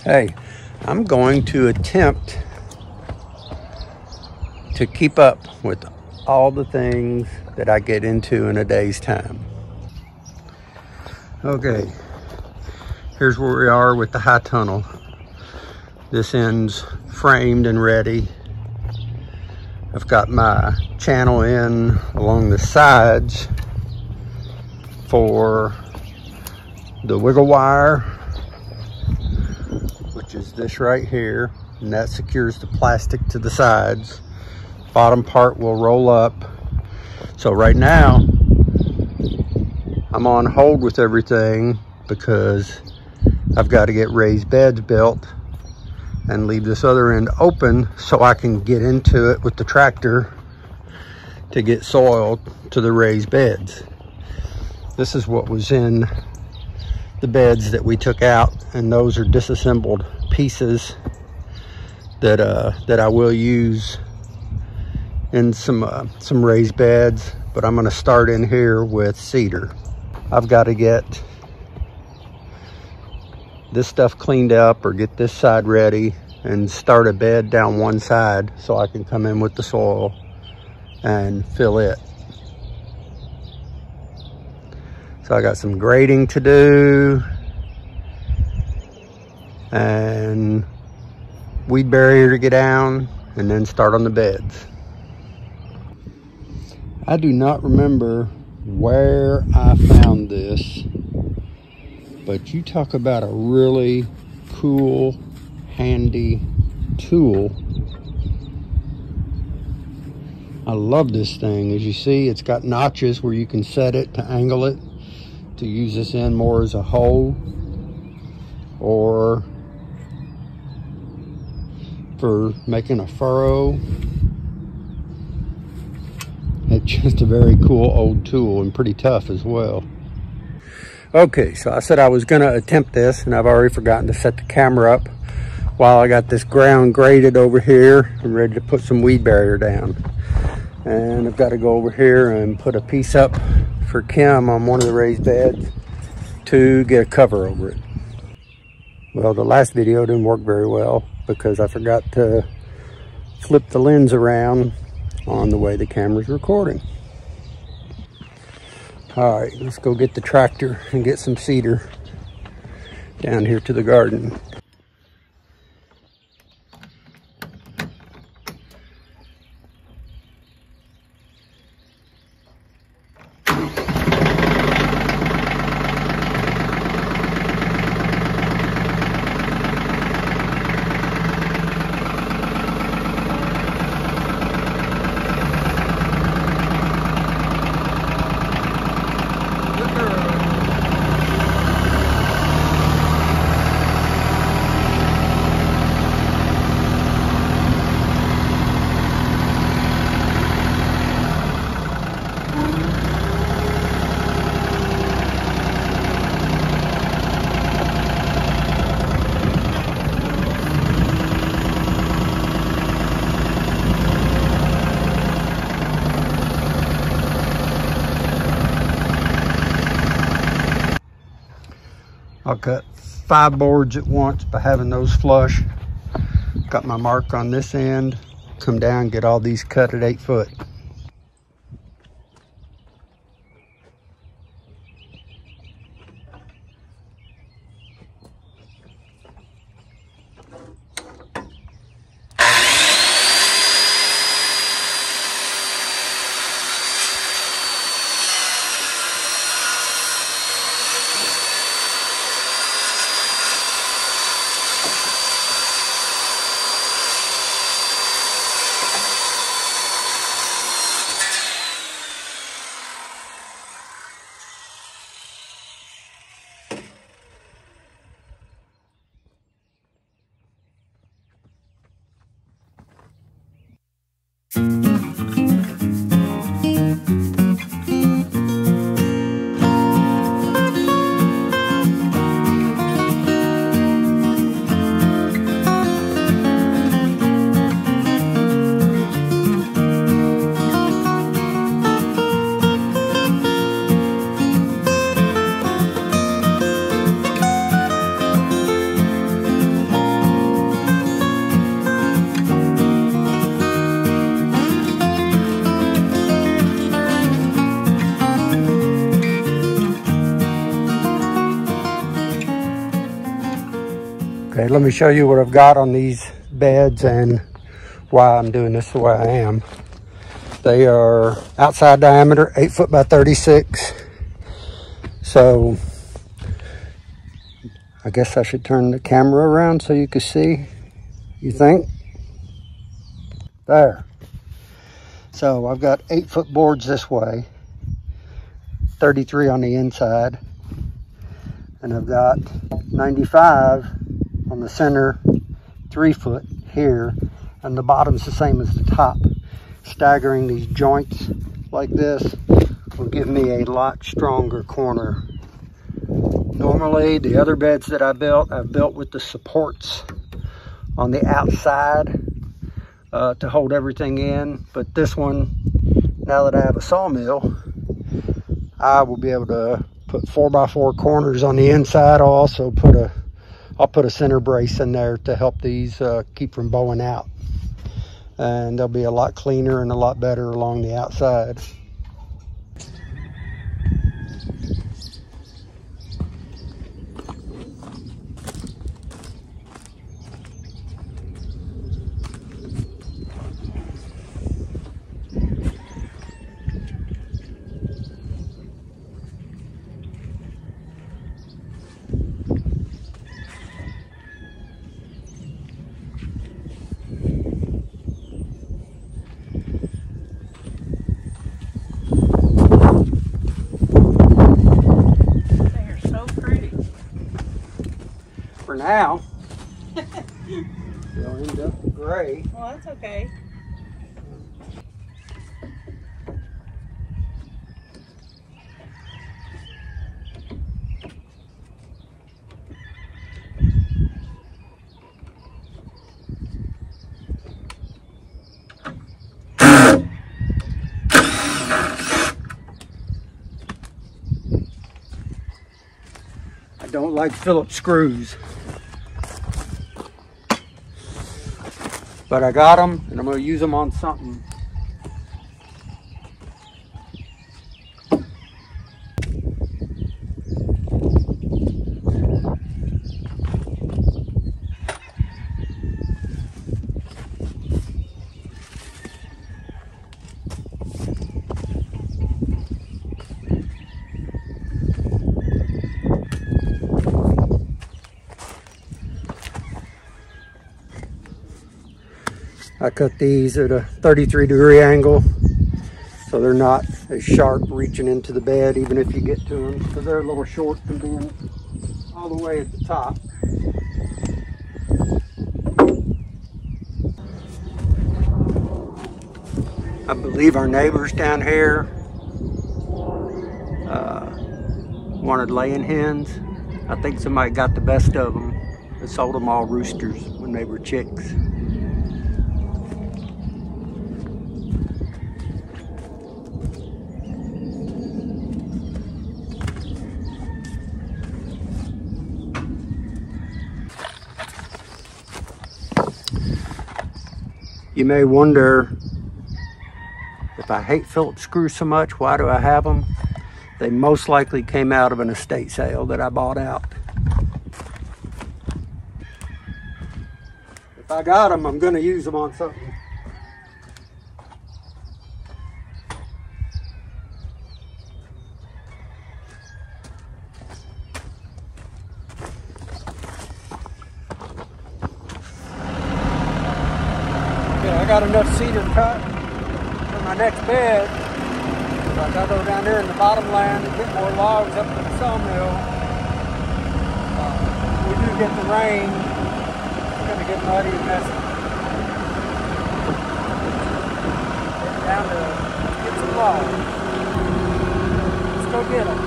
Hey, I'm going to attempt to keep up with all the things that I get into in a day's time. Okay, here's where we are with the high tunnel. This end's framed and ready. I've got my channel in along the sides for the wiggle wire, which is this right here, and that secures the plastic to the sides. Bottom part will roll up. So right now I'm on hold with everything because I've got to get raised beds built and leave this other end open so I can get into it with the tractor to get soil to the raised beds. This is what was in the beds that we took out, and those are disassembled pieces that I will use in some raised beds, but I'm going to start in here with cedar. I've got to get this stuff cleaned up or get this side ready and start a bed down one side so I can come in with the soil and fill it. So I got some grading to do and weed barrier to get down and then start on the beds. I do not remember where I found this, but you talk about a really cool, handy tool. I love this thing. As you see, it's got notches where you can set it to angle it to use this in more as a hoe or for making a furrow. It's just a very cool old tool and pretty tough as well. Okay, so I said I was gonna attempt this and I've already forgotten to set the camera up while I got this ground graded over here and ready to put some weed barrier down. And I've got to go over here and put a piece up for Kim on one of the raised beds to get a cover over it. Well, the last video didn't work very well because I forgot to flip the lens around on the way the camera's recording. All right, let's go get the tractor and get some cedar down here to the garden. I'll cut 5 boards at once by having those flush. Got my mark on this end. Come down, get all these cut at 8 foot. let me show you what I've got on these beds and why I'm doing this the way I am. They are outside diameter, 8 foot by 36. So I guess I should turn the camera around so you can see, you think? There. So I've got 8 foot boards this way, 33 on the inside, and I've got 95 on the center, 3 foot here, and the bottom's the same as the top. Staggering these joints like this will give me a lot stronger corner. Normally, the other beds that I've built with the supports on the outside to hold everything in. But this one, now that I have a sawmill, I will be able to put 4x4 corners on the inside. I'll also put a center brace in there to help these keep from bowing out. And they'll be a lot cleaner and a lot better along the outside. Now they'll end up gray. Well, that's okay. I don't like Phillips screws, but I got them and I'm going to use them on something. I cut these at a 33-degree angle, so they're not as sharp reaching into the bed, even if you get to them, because they're a little short from being all the way at the top. I believe our neighbors down here wanted laying hens. I think somebody got the best of them and sold them all roosters when they were chicks. You may wonder, if I hate Phillips screws so much, why do I have them? They most likely came out of an estate sale that I bought out. If I got them, I'm going to use them on something. I got enough cedar cut for my next bed, so I gotta go down there in the bottom land and get more logs up to the sawmill. We do get the rain, it's gonna get muddy and messy. Getting down to get some logs. Let's go get them.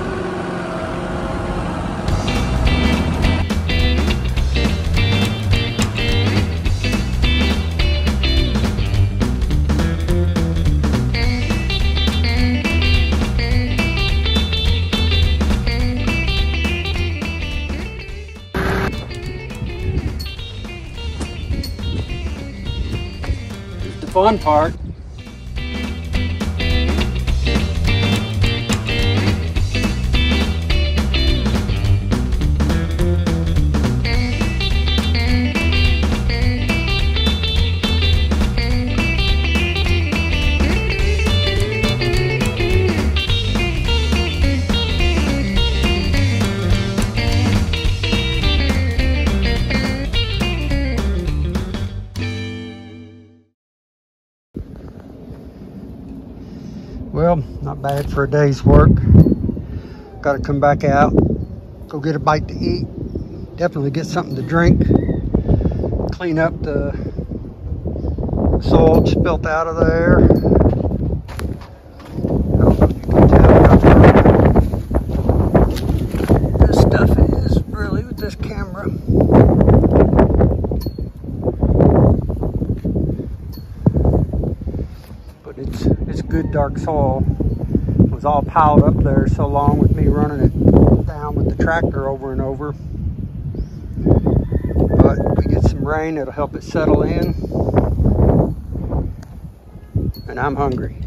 Fun part. Well, not bad for a day's work. Got to come back out, go get a bite to eat, definitely get something to drink, clean up the soil spilt out of there. I don't know if you can tell how dark this stuff is really with this camera. But it's good dark soil. It was all piled up there so long with me running it down with the tractor over and over. But if we get some rain, it'll help it settle in. And I'm hungry.